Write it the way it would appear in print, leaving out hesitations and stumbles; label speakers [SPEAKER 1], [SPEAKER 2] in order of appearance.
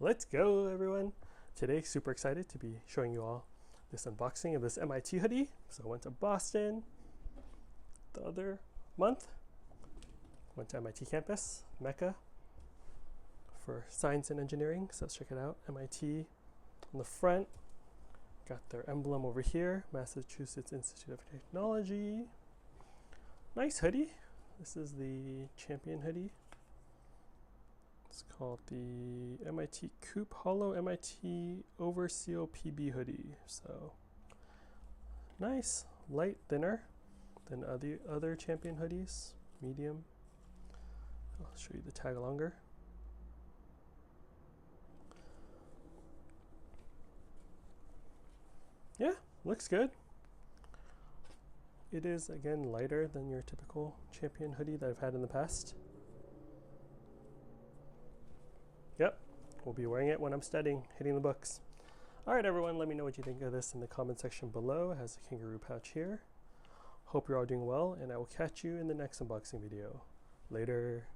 [SPEAKER 1] Let's go, everyone. Today, super excited to be showing you all this unboxing of this M.I.T hoodie. So I went to Boston the other month. Went to M.I.T campus, Mecca, for science and engineering. So let's check it out. M.I.T on the front. Got their emblem over here, Massachusetts Institute of Technology. Nice hoodie. This is the Champion hoodie. It's called the M.I.T Coupe Hollow M.I.T Overseal PB hoodie. So nice, light, thinner than other Champion hoodies. Medium. I'll show you the tag longer. Yeah, looks good. It is, again, lighter than your typical Champion hoodie that I've had in the past. Yep, we'll be wearing it when I'm studying, hitting the books. All right, everyone, let me know what you think of this in the comment section below. It has a kangaroo pouch here. Hope you're all doing well, and I will catch you in the next unboxing video. Later.